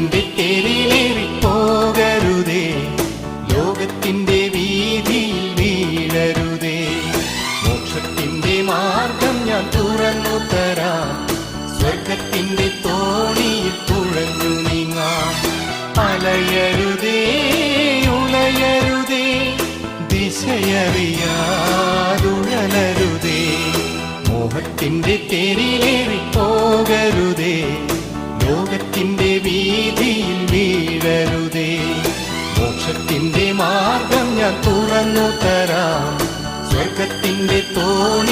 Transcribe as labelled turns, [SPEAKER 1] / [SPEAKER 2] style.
[SPEAKER 1] മോഹത്തിന്റെ തേരിലേറി പോകരുതേ, ലോകത്തിന്റെ വീതിയിൽ വീഴരുതേ. മോക്ഷത്തിന്റെ മാർഗം ഞാൻ തുറന്നു തരാം, സ്വർഗത്തിന്റെ തോണിയിൽ തുഴഞ്ഞു നീങ്ങാം. അലയരുതേ ഉലയരുതേ, ദിശയറിയാതുഴലരുതേ. മോഹത്തിന്റെ തേരിലേറി പോകരുതേ, ലോകത്തിന്റെ വീതിയിൽ വീഴരുതേ. മോക്ഷത്തിന്റെ മാർഗം ഞാൻ തുറന്നു തരാം, സ്വർഗത്തിന്റെ തോണി